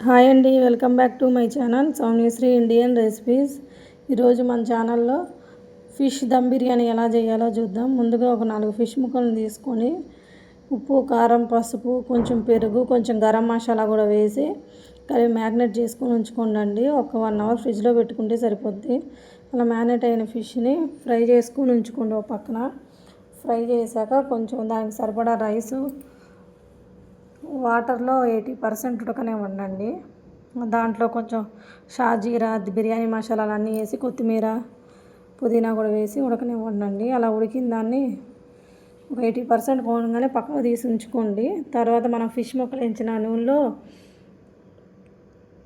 Hi అండి, welcome back to my channel Soumyasri Indian recipes. ఈరోజు మన ఛానల్లో ఫిష్ దమ్ బిర్యానీ ఎలా చేయాలో చూద్దాం. ముందుగా ఒక 4 ఫిష్ ముక్కలను తీసుకొని ఉప్పు, కారం, పసుపు, కొంచెం పెరుగు, కొంచెం గరం మసాలా కూడా వేసి మ్యాగ్నేట్ చేసుకొని ఉంచుకోండి. ఒక 1 అవర్ ఫ్రిడ్జ్లో పెట్టుకుంటే సరిపోద్ది. అలా మ్యాగ్నేట్ అయిన ఫిష్ని ఫ్రై చేసుకొని ఉంచుకోండి. ఒక పక్కన ఫ్రై చేశాక కొంచెం దానికి సరిపడా రైసు వాటర్లో 80% ఉడకనివ్వండి. దాంట్లో కొంచెం షాజీరా, బిర్యానీ మసాలాలు అన్నీ వేసి కొత్తిమీర, పుదీనా కూడా వేసి ఉడకనివ్వండి. అలా ఉడికిన దాన్ని ఒక 80% పోగానే పక్కకు తీసి ఉంచుకోండి. తర్వాత మనం ఫిష్ ముక్కలు ఎంచిన నూనెలో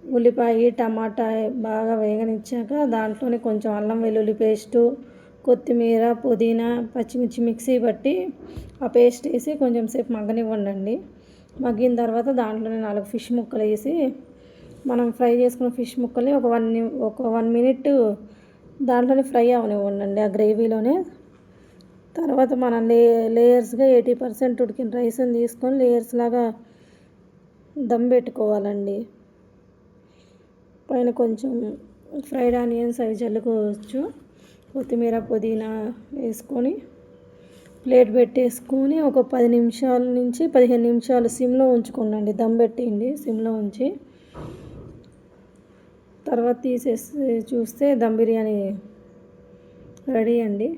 ఉల్లిపాయ, టమాటా బాగా వేగనిచ్చాక దాంట్లోనే కొంచెం అల్లం వెల్లుల్లి పేస్టు, కొత్తిమీర, పుదీనా, పచ్చిమిర్చి మిక్సీ పట్టి ఆ పేస్ట్ వేసి కొంచెం సేపు మగ్గనివ్వండి. మగ్గిన తర్వాత దాంట్లోనే 4 ఫిష్ ముక్కలు వేసి మనం ఫ్రై చేసుకున్న ఫిష్ ముక్కల్ని ఒక 1 మినిట్ దాంట్లోనే ఫ్రై అవనివ్వండి ఆ గ్రేవీలోనే. తర్వాత మనం లేయర్స్గా 80% ఉడికిన రైస్ని తీసుకొని లేయర్స్ లాగా దమ్ పెట్టుకోవాలండి. పైన కొంచెం ఫ్రైడ్ ఆనియన్స్ అవి చల్లుకోవచ్చు. కొత్తిమీర, పుదీనా వేసుకొని ప్లేట్ పెట్టేసుకొని ఒక 10 నిమిషాల నుంచి 15 నిమిషాలు సిమ్లో ఉంచుకోండి. దమ్ పెట్టేయండి సిమ్లో ఉంచి. తర్వాత తీసేసి చూస్తే దమ్ బిర్యానీ రెడీ అండి.